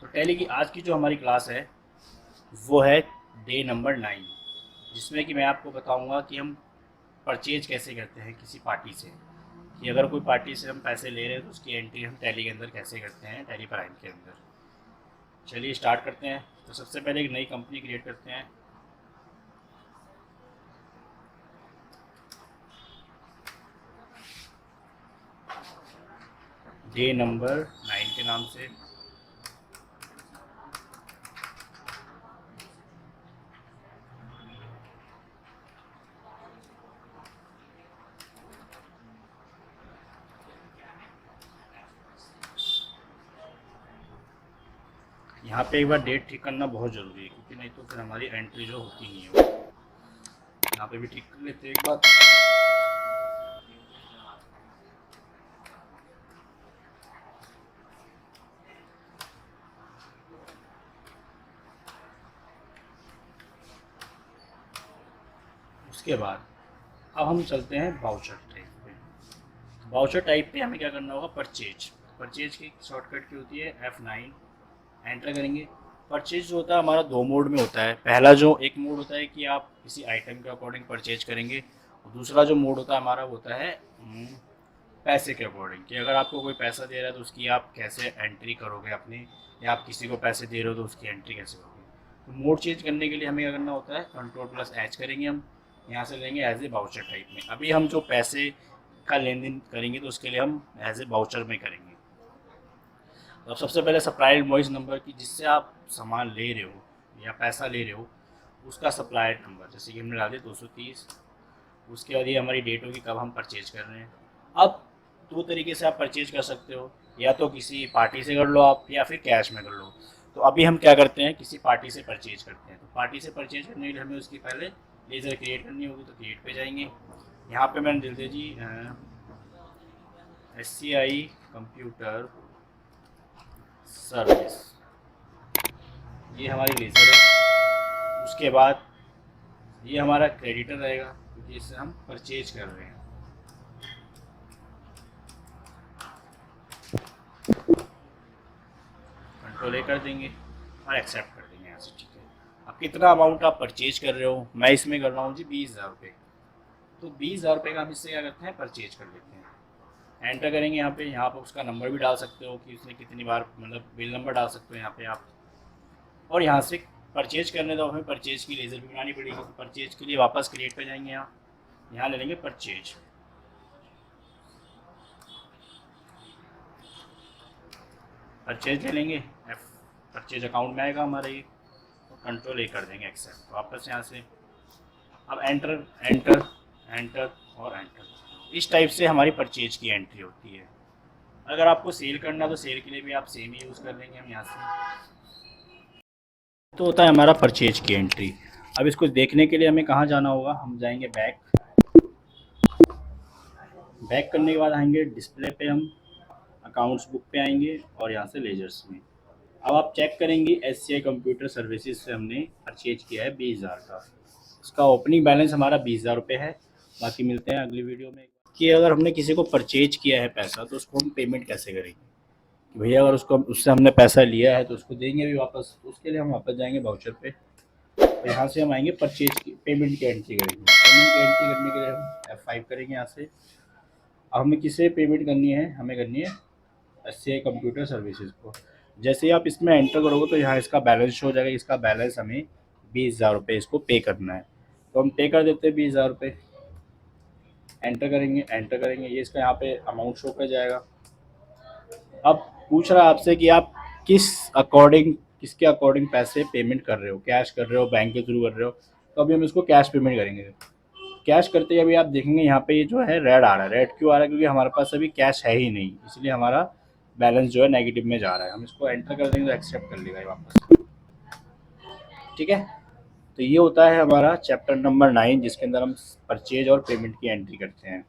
तो टैली की आज की जो हमारी क्लास है वो है डे नंबर 9, जिसमें कि मैं आपको बताऊंगा कि हम परचेज कैसे करते हैं किसी पार्टी से। कि अगर कोई पार्टी से हम पैसे ले रहे हैं तो उसकी एंट्री हम टैली के अंदर कैसे करते हैं, टैली प्राइम के अंदर। चलिए स्टार्ट करते हैं। तो सबसे पहले एक नई कंपनी क्रिएट करते हैं। डे नंबर 9 के नाम से। यहाँ पे एक बार डेट ठीक करना बहुत ज़रूरी है, क्योंकि नहीं तो फिर हमारी एंट्री जो होती नहीं है। यहाँ पे भी ठीक कर लेते हैं एक बार। उसके बाद अब हम चलते हैं वाउचर टाइप पे। वाउचर टाइप पे हमें क्या करना होगा, परचेज। परचेज की शॉर्टकट की होती है F9। एंटर करेंगे। परचेज जो होता है हमारा दो मोड में होता है। पहला जो एक मोड होता है कि आप किसी आइटम के अकॉर्डिंग परचेज करेंगे, और दूसरा जो मोड होता है हमारा वो होता है पैसे के अकॉर्डिंग, कि अगर आपको कोई पैसा दे रहा है तो उसकी आप कैसे एंट्री करोगे अपनी, या आप किसी को पैसे दे रहे हो तो उसकी एंट्री कैसे करोगे। तो मोड चेंज करने के लिए हमें क्या करना होता है, Ctrl+H करेंगे हम। यहाँ से लेंगे एज ए बाउचर टाइप में। अभी हम जो पैसे का लेन देन करेंगे तो उसके लिए हम एज ए बाउचर में करेंगे। तो अब सबसे पहले सप्लायर इनवॉइस नंबर की, जिससे आप सामान ले रहे हो या पैसा ले रहे हो, उसका सप्लायर नंबर, जैसे कि हमने डाल दिया 230। उसके बाद ये हमारी डेट होगी कब हम परचेज कर रहे हैं। अब दो तरीके से आप परचेज कर सकते हो, या तो किसी पार्टी से कर लो आप, या फिर कैश में कर लो। तो अभी हम क्या करते हैं, किसी पार्टी से परचेज करते हैं। तो पार्टी से परचेज करने के लिए हमें उसकी पहले लेज़र क्रिएट करनी होगी। तो क्रिएट पे जाएंगे। यहाँ पे मैंने दिल दे जी SCI कंप्यूटर सर्विस, ये हमारी लेज़र है। उसके बाद ये हमारा क्रेडिटर रहेगा, क्योंकि इससे हम परचेज कर रहे हैं। Ctrl+A कर देंगे और एक्सेप्ट कर देंगे यहाँ से। ठीक है। अब कितना अमाउंट आप परचेज कर रहे हो, मैं इसमें कर रहा हूँ जी 20,000 रुपये। तो 20,000 रुपये का हम इससे क्या करते हैं, परचेज कर लेते हैं। एंटर करेंगे यहाँ पे। यहाँ पर उसका नंबर भी डाल सकते हो कि उसने कितनी बार, मतलब बिल नंबर डाल सकते हो यहाँ पे आप। और यहाँ से परचेज करने दो, हमें परचेज की लेज़र भी बनानी पड़ेगी। तो परचेज के लिए वापस क्रिएट पे जाएंगे। यहाँ ले लेंगे परचेज। परचेज ले लेंगे। परचेज अकाउंट में आएगा हमारा ये। तो Ctrl+A कर देंगे, एक्सेप्ट। वापस यहाँ से अब एंटर एंटर एंटर और एंटर। इस टाइप से हमारी परचेज की एंट्री होती है। अगर आपको सेल करना तो सेल के लिए भी आप सेम ही यूज़ कर लेंगे हम यहाँ से। तो होता है हमारा परचेज की एंट्री। अब इसको देखने के लिए हमें कहाँ जाना होगा, हम जाएंगे बैक। बैक करने के बाद आएंगे डिस्प्ले पे, हम अकाउंट्स बुक पे आएंगे और यहाँ से लेजर्स में। अब आप चेक करेंगे SCI कंप्यूटर सर्विसेज से हमने परचेज किया है 20,000 का। उसका ओपनिंग बैलेंस हमारा 20,000 रुपये है। बाकी मिलते हैं अगली वीडियो में। कि अगर हमने किसी को परचेज किया है पैसा, तो उसको हम पेमेंट कैसे करेंगे। कि भैया अगर उसको उससे हमने पैसा लिया है तो उसको देंगे भी वापस। उसके लिए हम वापस जाएंगे वाउचर पे, और यहाँ से हम आएंगे परचेज की पेमेंट की एंट्री करेंगे। पेमेंट की एंट्री करने के लिए हम F5 करेंगे यहाँ से। अब हमें किसे पेमेंट करनी है, हमें करनी है SCI कंप्यूटर सर्विसेज को। जैसे ही आप इसमें एंटर करोगे तो यहाँ इसका बैलेंस शो हो जाएगा। इसका बैलेंस हमें 20,000 रुपये इसको पे करना है। तो हम पे कर देते हैं 20,000 रुपये। एंटर करेंगे एंटर करेंगे, ये इसका यहाँ पे अमाउंट शो कर जाएगा। अब पूछ रहा है आपसे कि आप किसके अकॉर्डिंग पैसे पेमेंट कर रहे हो, कैश कर रहे हो, बैंक के थ्रू कर रहे हो। तो अभी हम इसको कैश पेमेंट करेंगे। कैश करते ही अभी आप देखेंगे यहाँ पे ये जो है रेड आ रहा है। रेड क्यों आ रहा है, क्योंकि हमारे पास अभी कैश है ही नहीं, इसलिए हमारा बैलेंस जो है नेगेटिव में जा रहा है। हम इसको एंटर कर देंगे तो एक्सेप्ट कर लेगा ये वापस। ठीक है। तो ये होता है हमारा चैप्टर नंबर 9, जिसके अंदर हम परचेज और पेमेंट की एंट्री करते हैं।